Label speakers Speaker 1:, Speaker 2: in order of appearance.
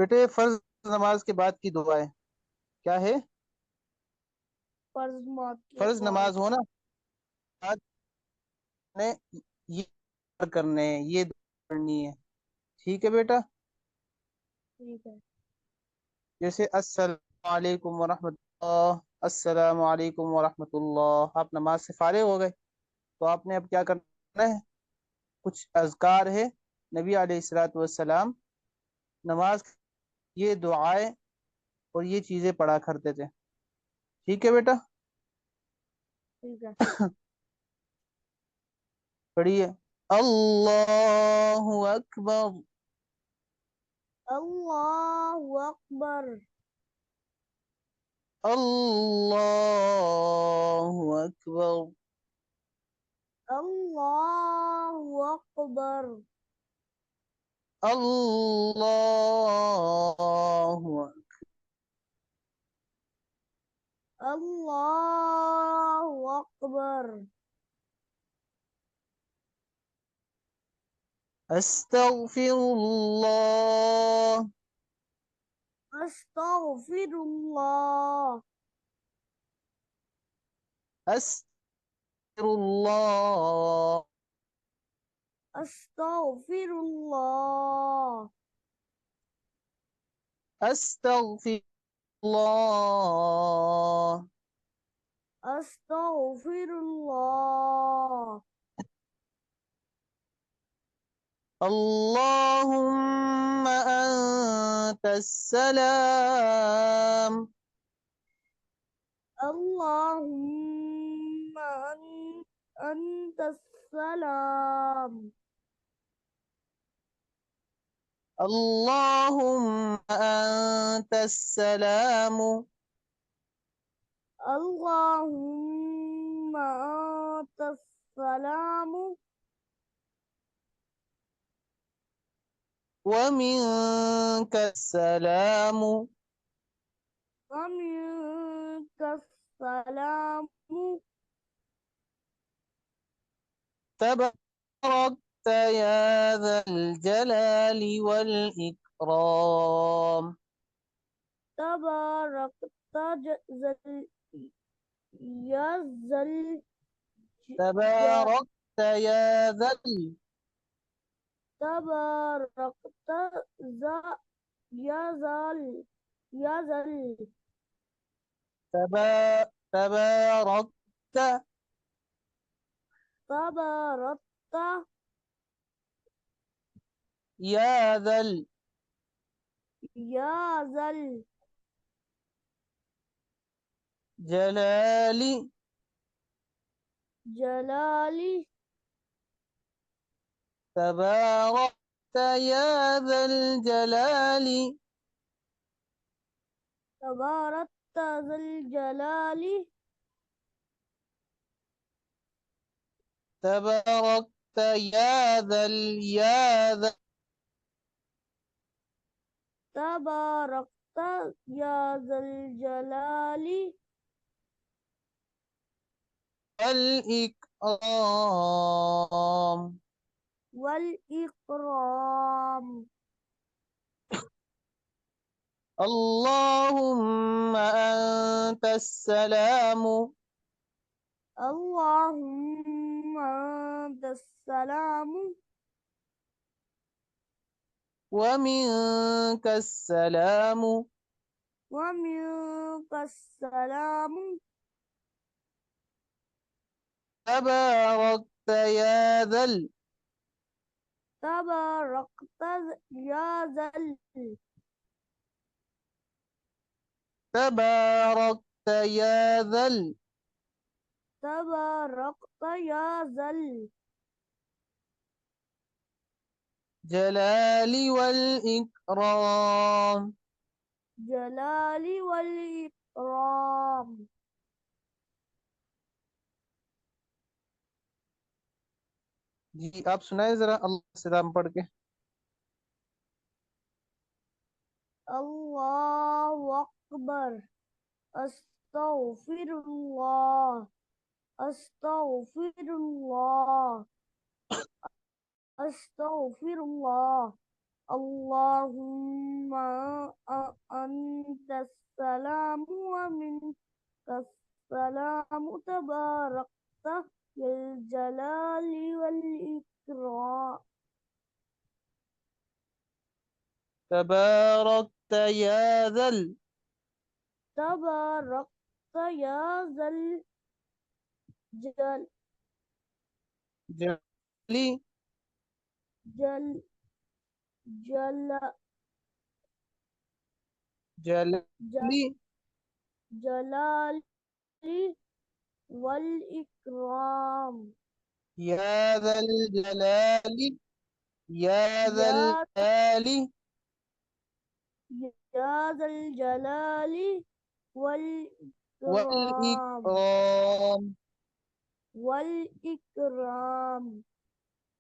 Speaker 1: बेटे फर्ज नमाज के बाद की दुआ है, क्या है?
Speaker 2: फर्ज मौत के
Speaker 1: फर्ज
Speaker 2: बाद।
Speaker 1: नमाज हो ना, बाद ने ये करने हैं, ये दुआ पढ़नी है। ठीक है बेटा।
Speaker 2: ठीक है।
Speaker 1: जैसे अस्सलाम वालेकुम वरहमतुल्लाह, अस्सलाम वालेकुम वरहमतुल्लाह, आप नमाज से फारिग हो गए। तो आपने अब क्या करना है? कुछ अज़कार है, नबी अलैहिस्सलातु वस्सलाम नमाज ये दुआएं और ये चीजें पढ़ा करते थे। ठीक है बेटा।
Speaker 2: ठीक है।
Speaker 1: पढ़िए। अल्लाहु अकबर।
Speaker 2: अल्लाहु अकबर।
Speaker 1: अल्लाहु अकबर।
Speaker 2: अल्लाहु अकबर।
Speaker 1: अल्लाहु
Speaker 2: अल्लाहु अकबर।
Speaker 1: अस्तगफिरुल्लाह।
Speaker 2: अस्तगफिरुल्लाह।
Speaker 1: अस्तगफिरुल्लाह।
Speaker 2: अस्तगफिरुल्लाह।
Speaker 1: अस्तगफिरुल्लाह।
Speaker 2: अस्तगफिरुल्लाह।
Speaker 1: اللهم أنت السلام.
Speaker 2: اللهم أنت السلام.
Speaker 1: اللهم أنت السلام.
Speaker 2: اللهم أنت السلام.
Speaker 1: ومنك السلام.
Speaker 2: ومنك السلام.
Speaker 1: تباركت يا ذا الجلال والإكرام.
Speaker 2: تباركت ذل يزل
Speaker 1: تباركت يا ذا
Speaker 2: تباركت ذا يزل يزل
Speaker 1: تباركت
Speaker 2: تباركت
Speaker 1: يا ذا
Speaker 2: يزل
Speaker 1: الجلال.
Speaker 2: جلالي.
Speaker 1: تباركت يا ذا الجلال.
Speaker 2: تباركت ذا الجلال.
Speaker 1: تباركت يا ذا يا ذا
Speaker 2: تباركت يا ذا الجلال
Speaker 1: الإكرام.
Speaker 2: والإكرام.
Speaker 1: اللهم أنت السلام.
Speaker 2: اللهم أنت السلام.
Speaker 1: ومنك السلام.
Speaker 2: ومنك السلام.
Speaker 1: تباركت يا ذا
Speaker 2: تباركت يا ذا
Speaker 1: تباركت يا ذا
Speaker 2: تباركت يا ذا
Speaker 1: الجلال والإكرام.
Speaker 2: الجلال والإكرام.
Speaker 1: जी आप सुनाए जरा अल्लाह सलाम पढ़ के।
Speaker 2: الله أكبر. أستغفر الله. أستغفر الله. أستغفر الله. اللهم أنت السلام ومنك السلام تباركت يا الجلال والإكرام.
Speaker 1: تباركت يا ذا
Speaker 2: تباركت يا ذا الجل
Speaker 1: الجلال
Speaker 2: جل جل
Speaker 1: جلال
Speaker 2: جل جلال والإكرام.
Speaker 1: يا ذا الجلال يا ذا
Speaker 2: يا
Speaker 1: الجلال
Speaker 2: يا ذا الجلال والإكرام
Speaker 1: والإكرام.
Speaker 2: والإكرام.